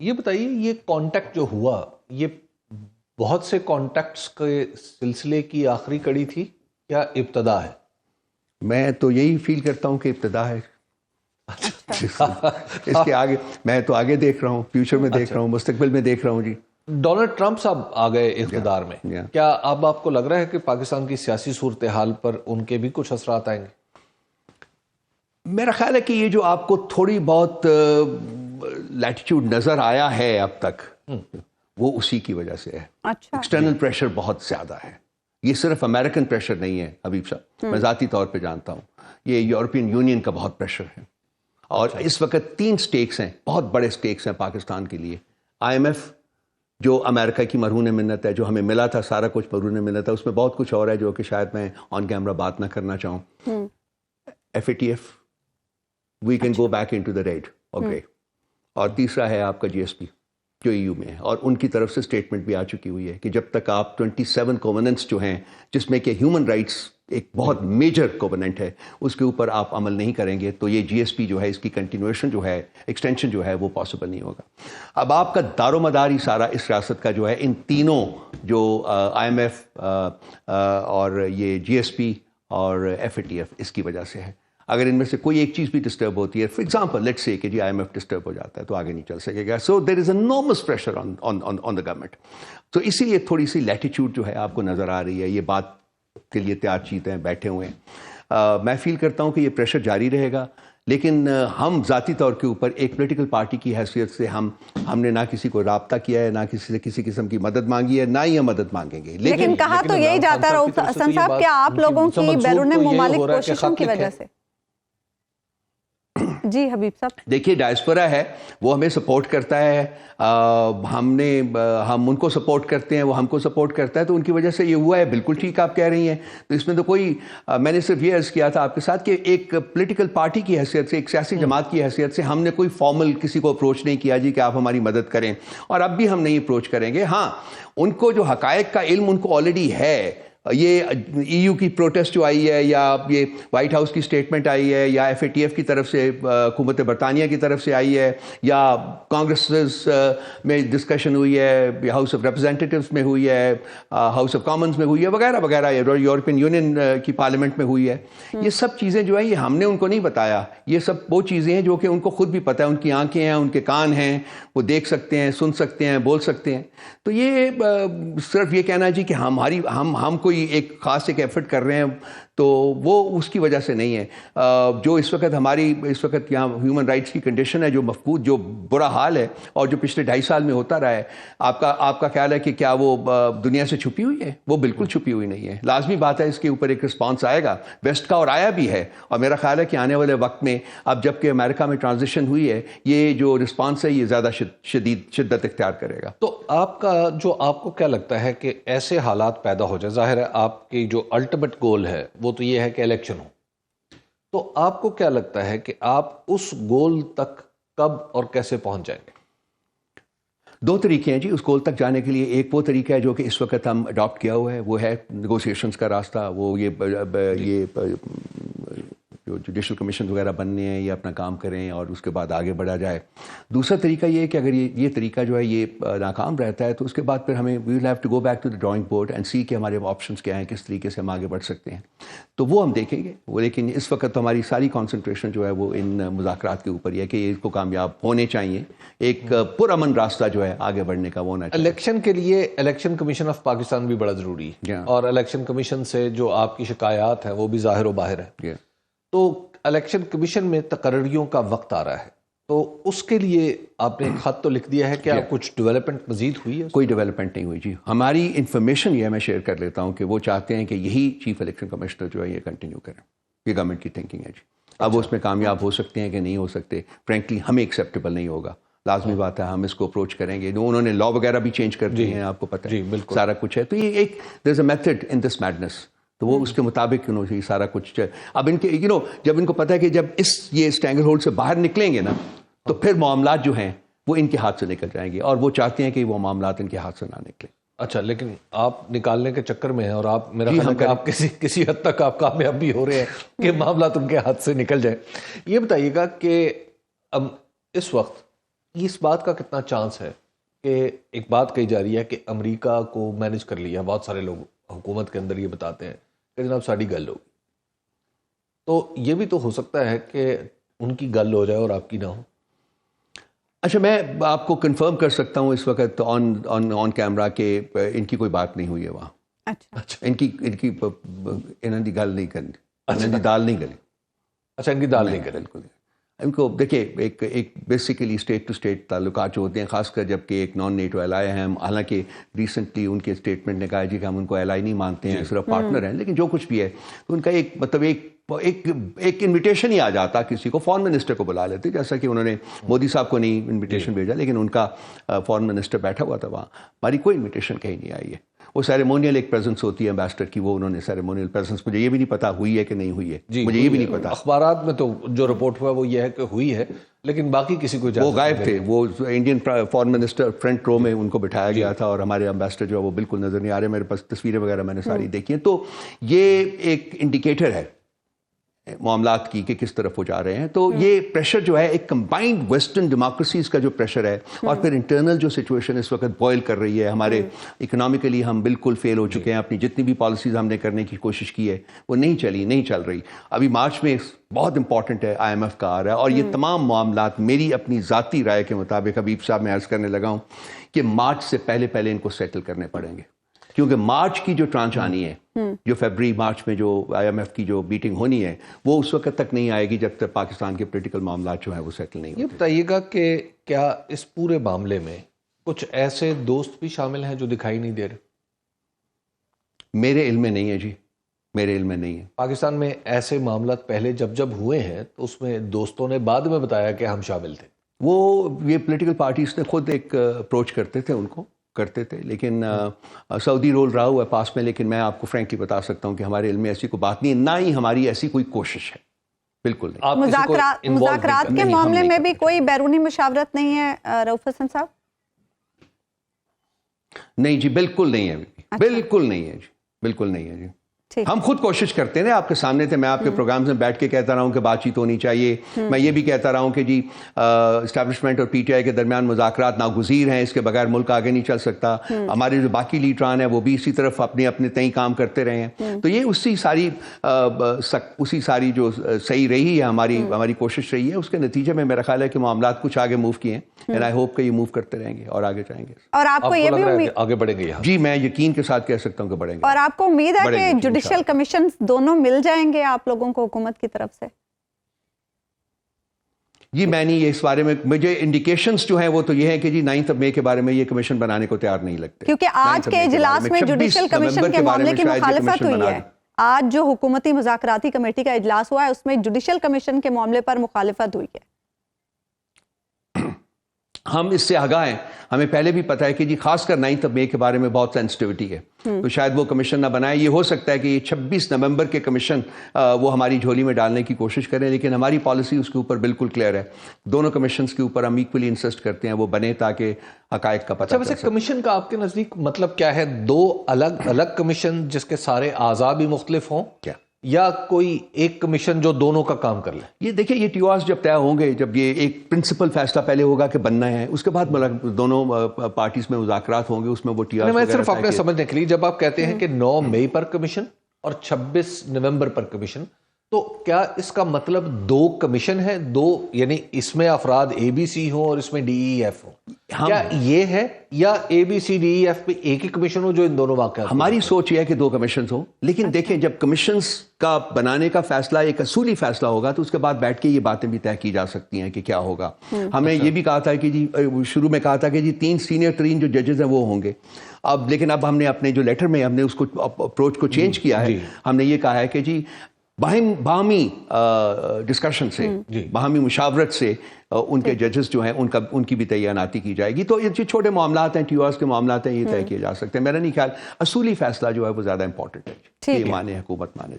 یہ بتائیے یہ کانٹیکٹ جو ہوا یہ بہت سے کانٹیکٹس کے سلسلے کی آخری کڑی تھی یا ابتدا ہے؟ میں تو یہی فیل کرتا ہوں کہ ابتدا ہے. اس کے آگے میں تو آگے دیکھ رہا ہوں، فیوچر میں دیکھ رہا ہوں، مستقبل میں دیکھ رہا ہوں. جی ڈونلڈ ٹرمپ صاحب آ گئے اقتدار میں، کیا اب آپ کو لگ رہا ہے کہ پاکستان کی سیاسی صورتحال پر ان کے بھی کچھ اثرات آئیں گے؟ میرا خیال ہے کہ یہ جو آپ کو تھوڑی بہت لیٹیچیوڈ نظر آیا ہے اب تک، وہ اسی کی وجہ سے ہے. ایکسٹرنل پریشر بہت زیادہ ہے. یہ صرف امریکن پریشر نہیں ہے حبیب صاحب، میں ذاتی طور پہ جانتا ہوں. یہ یورپین یونین کا بہت پریشر ہے. اور اس وقت 3 سٹیکس ہیں، بہت بڑے سٹیکس ہیں پاکستان کے لیے. IMF جو امریکہ کی مرہون منت ہے، جو ہمیں ملا تھا سارا کچھ مرہون منت ہے، اس میں بہت کچھ اور ہے جو کہ شاید میں آن کیمرہ بات نہ کرنا چاہوں. FATF we can go back into the red or grey. اور تیسرا ہے آپ کا GSP جو EU میں ہے، اور ان کی طرف سے سٹیٹمنٹ بھی آ چکی ہوئی ہے کہ جب تک آپ 27 کووننٹس جو ہیں جس میں کہ ہیومن رائٹس ایک بہت میجر کووننٹ ہے، اس کے اوپر آپ عمل نہیں کریں گے تو یہ GSP جو ہے اس کی کنٹینویشن جو ہے، ایکسٹینشن جو ہے وہ پاسبل نہیں ہوگا. اب آپ کا دار و مدار ہی سارا اس ریاست کا جو ہے ان تینوں جو IMF اور یہ GSP اور FATF اس کی وجہ سے ہے. اگر ان میں سے کوئی ایک چیز بھی ڈسٹرب ہوتی ہے، فار ایگزامپل لیٹس سے کہ جی IMF ڈسٹرب ہو جاتا ہے تو آگے نہیں چل سکے گا. So there is enormous pressure on the government. تو اسی لیے تھوڑی سی لیٹیچیوڈ جو ہے آپ کو نظر آ رہی ہے. یہ بات کے لیے تیار چیتے ہیں، بیٹھے ہوئے ہیں. میں فیل کرتا ہوں کہ یہ پریشر جاری رہے گا، لیکن ہم ذاتی طور کے اوپر ایک پولیٹیکل پارٹی کی حیثیت سے ہم نے نہ کسی کو رابطہ کیا ہے، نہ کسی سے کسی قسم کی مدد مانگی ہے، نہ ہی ہم مدد مانگیں گے. لیکن کہا تو یہی جاتا ہے رؤوف حسن صاحب کہ آپ لوگوں کی بیرون ممالک کوششوں کی وجہ سے. جی حبیب صاحب دیکھیے ڈائسپورا ہے، وہ ہمیں سپورٹ کرتا ہے، ہم ان کو سپورٹ کرتے ہیں، وہ ہم کو سپورٹ کرتا ہے، تو ان کی وجہ سے یہ ہوا ہے. بالکل ٹھیک آپ کہہ رہی ہیں. تو اس میں تو کوئی میں نے صرف یہ عرض کیا تھا آپ کے ساتھ کہ ایک پولیٹیکل پارٹی کی حیثیت سے، ایک سیاسی جماعت کی حیثیت سے ہم نے کوئی فارمل کسی کو اپروچ نہیں کیا جی کہ آپ ہماری مدد کریں، اور اب بھی ہم نہیں اپروچ کریں گے. ہاں ان کو جو حقائق کا علم ان کو آلریڈی ہے، یہ EU کی پروٹیسٹ جو آئی ہے، یا یہ وائٹ ہاؤس کی سٹیٹمنٹ آئی ہے، یا FATF کی طرف سے حکومت برطانیہ کی طرف سے آئی ہے، یا کانگریس میں ڈسکشن ہوئی ہے، ہاؤس آف ریپرزینٹیٹیوز میں ہوئی ہے، ہاؤس آف کامنز میں ہوئی ہے، وغیرہ وغیرہ، یورپین یونین کی پارلیمنٹ میں ہوئی ہے. یہ سب چیزیں جو ہیں یہ ہم نے ان کو نہیں بتایا. یہ سب وہ چیزیں ہیں جو کہ ان کو خود بھی پتہ ہے. ان کی آنکھیں ہیں، ان کے کان ہیں، وہ دیکھ سکتے ہیں، سن سکتے ہیں، بول سکتے ہیں. تو یہ صرف یہ کہنا جی کہ ہم کوئی ایک خاص ایک ایفرٹ کر رہے ہیں تو وہ اس کی وجہ سے نہیں ہے. جو اس وقت یہاں ہیومن رائٹس کی کنڈیشن ہے جو مفقود، جو برا حال ہے، اور جو پچھلے 2.5 سال میں ہوتا رہا ہے، آپ کا خیال ہے کہ کیا وہ دنیا سے چھپی ہوئی ہے؟ وہ بالکل چھپی ہوئی نہیں ہے. لازمی بات ہے اس کے اوپر ایک رسپانس آئے گا ویسٹ کا، اور آیا بھی ہے. اور میرا خیال ہے کہ آنے والے وقت میں اب جب کہ امریکہ میں ٹرانزیشن ہوئی ہے، یہ جو رسپانس ہے یہ زیادہ شدت اختیار کرے گا. تو آپ کو کیا لگتا ہے کہ ایسے حالات پیدا ہو جائے، ظاہر ہے آپ کی جو الٹیمیٹ گول ہے وہ تو یہ ہے کہ الیکشن ہو، تو آپ کو کیا لگتا ہے کہ آپ اس گول تک کب اور کیسے پہنچ جائیں گے؟ 2 طریقے ہیں جی اس گول تک جانے کے لیے. ایک وہ طریقہ ہے جو کہ اس وقت ہم اڈاپٹ کیا ہوا ہے، وہ ہے نیگوسیشنز کا راستہ. وہ یہ جو جوڈیشل کمیشن وغیرہ بننے ہیں، یہ اپنا کام کریں اور اس کے بعد آگے بڑھا جائے. دوسرا طریقہ یہ ہے کہ اگر یہ طریقہ جو ہے یہ ناکام رہتا ہے تو اس کے بعد پھر ہمیں we will have to go back to the drawing board and see کہ ہمارے آپشنس کیا ہیں، کس طریقے سے ہم آگے بڑھ سکتے ہیں. تو وہ ہم دیکھیں گے. لیکن اس وقت تو ہماری ساری کانسنٹریشن جو ہے وہ ان مذاکرات کے اوپر ہی ہے کہ اس کو کامیاب ہونے چاہیے. ایک پرامن راستہ جو ہے آگے بڑھنے کا وہ ہونا چاہیے. الیکشن کے لیے الیکشن کمیشن آف پاکستان بھی بڑا ضروری ہے، اور الیکشن کمیشن سے جو آپ کی شکایات ہیں وہ بھی ظاہر و باہر ہے. تو الیکشن کمیشن میں تقرریوں کا وقت آ رہا ہے، تو اس کے لیے آپ نے ایک خط تو لکھ دیا ہے کہ کچھ ڈیولپمنٹ مزید ہوئی ہے؟ کوئی ڈیولپمنٹ نہیں ہوئی جی. ہماری انفارمیشن یہ میں شیئر کر لیتا ہوں کہ وہ چاہتے ہیں کہ یہی چیف الیکشن کمشنر جو ہے یہ کنٹینیو کریں. یہ گورنمنٹ کی تھنکنگ ہے جی. اب وہ اس میں کامیاب ہو سکتے ہیں کہ نہیں ہو سکتے، فرینکلی ہمیں ایکسیپٹیبل نہیں ہوگا. لازمی بات ہے ہم اس کو اپروچ کریں گے. انہوں نے لا وغیرہ بھی چینج کر دیے ہیں، آپ کو پتہ ہے سارا کچھ ہے. تو یہ ایک دیر از a method in this madness. تو وہ اس کے مطابق یہ سارا کچھ اب ان کے جب ان کو پتہ ہے کہ جب یہ اسٹینگر ہولڈ سے باہر نکلیں گے نا تو پھر معاملات جو ہیں وہ ان کے ہاتھ سے نکل جائیں گے، اور وہ چاہتے ہیں کہ وہ معاملات ان کے ہاتھ سے نہ نکلیں. اچھا، لیکن آپ نکالنے کے چکر میں ہیں، اور آپ میرا خیال ہے کہ آپ کسی حد تک آپ کامیاب بھی ہو رہے ہیں کہ معاملات ان کے ہاتھ سے نکل جائیں. یہ بتائیے گا کہ اب اس وقت اس بات کا کتنا چانس ہے کہ ایک بات کہی جا رہی ہے کہ امریکہ کو مینج کر لیا، بہت سارے لوگ حکومت کے اندر یہ بتاتے ہیں کہ جناب ساڑی گل ہوگی، تو یہ بھی تو ہو سکتا ہے کہ ان کی گل ہو جائے اور آپ کی نہ ہو؟ اچھا، میں آپ کو کنفرم کر سکتا ہوں اس وقت آن کیمرہ کہ ان کی کوئی بات نہیں ہوئی ہے وہاں. اچھا، ان کی انہوں نے گل نہیں کرنی، انہوں نے دال نہیں گلی. اچھا، ان کی دال نہیں گلی. بالکل. ان کو دیکھیے ایک بیسیکلی اسٹیٹ ٹو اسٹیٹ تعلقات جو ہوتے ہیں، خاص کر جب کہ ایک نان نیٹو ایلائی ہیں ہم، حالانکہ ریسنٹلی ان کے اسٹیٹمنٹ نے کہا جی کہ ہم ان کو ایلائی نہیں مانتے ہیں، صرف پارٹنر ہیں، لیکن جو کچھ بھی ہے تو ان کا ایک مطلب ایک انویٹیشن ہی آ جاتا کسی کو، فارن منسٹر کو بلا لیتے، جیسا کہ انہوں نے مودی صاحب کو نہیں انویٹیشن بھیجا لیکن ان کا فارن منسٹر بیٹھا ہوا تھا وہاں. ہماری کوئی انویٹیشن کہیں نہیں آئی ہے. وہ سیریمونیل ایک پریزنس ہوتی ہے امبیسڈر کی، وہ انہوں نے سیریمونیل پریزنس، مجھے یہ بھی نہیں پتا ہوئی ہے کہ نہیں ہوئی ہے، مجھے یہ بھی نہیں پتا. اخبارات میں تو جو رپورٹ ہوا وہ یہ ہے کہ ہوئی ہے، لیکن باقی کسی کو وہ غائب تھے. وہ انڈین فارن منسٹر فرنٹ رو میں ان کو بٹھایا گیا تھا، اور ہمارے امبیسڈر جو ہے وہ بالکل نظر نہیں آ رہے. میرے پاس تصویریں وغیرہ میں نے ساری دیکھی ہیں. تو یہ ایک انڈیکیٹر ہے معاملات کی کہ کس طرف وہ جا رہے ہیں. تو یہ پریشر جو ہے ایک کمبائنڈ ویسٹرن ڈیموکریسیز کا جو پریشر ہے، اور پھر انٹرنل جو سچویشن اس وقت بوائل کر رہی ہے، ہمارے اکنامکلی ہم بالکل فیل ہو چکے ہیں. اپنی جتنی بھی پالیسیز ہم نے کرنے کی کوشش کی ہے وہ نہیں چل رہی. ابھی مارچ میں بہت امپورٹنٹ ہے IMF کا آ رہا ہے، اور یہ تمام معاملات میری اپنی ذاتی رائے کے مطابق، حبیب صاحب میں عرض کرنے لگا ہوں کہ مارچ سے پہلے ان کو سیٹل کرنے پڑیں گے، کیونکہ مارچ کی جو ٹرانچ آنی ہے، جو فیبری مارچ میں جو IMF کی جو میٹنگ ہونی ہے، وہ اس وقت تک نہیں آئے گی جب تک پاکستان کے پولیٹیکل معاملات جو ہیں وہ سیٹل نہیں ہوتے. یہ بتائیے گا کہ کیا اس پورے معاملے میں کچھ ایسے دوست بھی شامل ہیں جو دکھائی نہیں دے رہے؟ میرے علم میں نہیں ہے جی، میرے علم میں نہیں ہے. پاکستان میں ایسے معاملات پہلے جب ہوئے ہیں تو اس میں دوستوں نے بعد میں بتایا کہ ہم شامل تھے. یہ پولیٹیکل پارٹیز نے خود ایک اپروچ کرتے تھے، ان کو کرتے تھے، لیکن سعودی رول رہا ہوا ہے پاس میں. لیکن میں آپ کو فرینکلی بتا سکتا ہوں کہ ہمارے علم میں ایسی کوئی بات نہیں ہے، نہ ہی ہماری ایسی کوئی کوشش ہے، بالکل نہیں. مذاکرات کے معاملے میں بھی کوئی بیرونی مشاورت نہیں ہے رؤف حسن صاحب؟ نہیں جی، بالکل نہیں ہے، بالکل نہیں ہے جی، بالکل نہیں ہے جی. ہم خود کوشش کرتے ہیں نا، آپ کے سامنے تھے، میں آپ کے پروگرامز میں بیٹھ کے کہتا رہا ہوں کہ بات چیت ہونی چاہیے. میں یہ بھی کہتا رہا ہوں کہ جی اسٹیبلشمنٹ اور PTI کے درمیان مذاکرات ناگزیر ہیں، اس کے بغیر ملک آگے نہیں چل سکتا. ہمارے جو باقی لیڈران ہیں وہ بھی اسی طرف اپنے تئیں کام کرتے رہے ہیں. تو یہ اسی ساری جو صحیح رہی ہے ہماری کوشش رہی ہے، اس کے نتیجے میں میرا خیال ہے کہ معاملات کچھ آگے موو کیے ہیں. اینڈ آئی ہوپ کہ یہ موو کرتے رہیں گے اور آگے جائیں گے. اور آپ کو یہ بھی آگے بڑھیں گے؟ جی میں یقین کے ساتھ کہہ سکتا ہوں کہ بڑھیں گے. اور آپ کو امید ہے کہ جوڈیشل کمیشن دونوں مل جائیں گے آپ لوگوں کو حکومت کی طرف سے؟ جی میں نہیں، اس بارے میں مجھے انڈیکیشنز جو ہیں وہ تو یہ ہے کہ جی 9 مئی کے بارے میں یہ کمیشن بنانے کو تیار نہیں لگتے، کیونکہ آج کے اجلاس میں جوڈیشل کمیشن کے معاملے کی مخالفت ہوئی ہے. آج جو حکومتی مذاکراتی کمیٹی کا اجلاس ہوا ہے اس میں جوڈیشل کمیشن کے معاملے پر مخالفت ہوئی ہے. ہم اس سے آگاہ ہیں، ہمیں پہلے بھی پتا ہے کہ جی خاص کر 9 مئی کے بارے میں بہت سینسٹیوٹی ہے، تو شاید وہ کمیشن نہ بنائے. یہ ہو سکتا ہے کہ یہ 26 نومبر کے کمیشن وہ ہماری جھولی میں ڈالنے کی کوشش کریں، لیکن ہماری پالیسی اس کے اوپر بالکل کلیئر ہے. دونوں کمیشنز کے اوپر ہم ایکولی انسسٹ کرتے ہیں وہ بنے تاکہ حقائق کا پتہ. ویسے کمیشن کا آپ کے نزدیک مطلب کیا ہے؟ 2 الگ الگ کمیشن جس کے سارے اعضاء بھی مختلف ہوں، کیا یا کوئی ایک کمیشن جو دونوں کا کام کر لے؟ یہ دیکھیں، یہ TORs جب طے ہوں گے، جب یہ ایک پرنسپل فیصلہ پہلے ہوگا کہ بننا ہے، اس کے بعد دونوں پارٹیز میں مذاکرات ہوں گے، اس میں وہ TORs میں صرف اپنے سمجھنے کے لیے، جب آپ کہتے ہیں کہ 9 مئی پر کمیشن اور 26 نومبر پر کمیشن، تو کیا اس کا مطلب 2 کمیشن ہے، 2 یعنی اس میں افراد ABC ہوں اور اس میں DEF ہوں؟ کیا یہ ہے، یا ABCDEF پہ ایک ہی کمیشن ہو جو ان دونوں واقعات؟ ہماری سوچ یہ ہے کہ 2 کمیشنز ہوں، لیکن دیکھیں جب کمیشنز کا بنانے کا فیصلہ ایک اصولی فیصلہ ہوگا تو اس کے بعد بیٹھ کے یہ باتیں بھی طے کی جا سکتی ہیں کہ کیا ہوگا. ہمیں یہ بھی کہا تھا کہ جی شروع میں کہا تھا کہ جی 3 سینئر ترین جو ججز ہیں وہ ہوں گے. لیکن اب ہم نے اپنے جو لیٹر میں ہم نے اس کو اپروچ کو چینج کیا ہے. ہم نے یہ کہا ہے کہ جی باہمی ڈسکشن سے، باہمی مشاورت سے ان کے ججز جو ہیں ان کی بھی تعیناتی کی جائے گی. تو یہ چھوٹے معاملات ہیں، TORs کے معاملات ہیں، یہ طے کیے جا سکتے ہیں. میرا نہیں خیال اصولی فیصلہ جو ہے وہ زیادہ امپورٹنٹ ہے، یہ مانے حکومت مانے.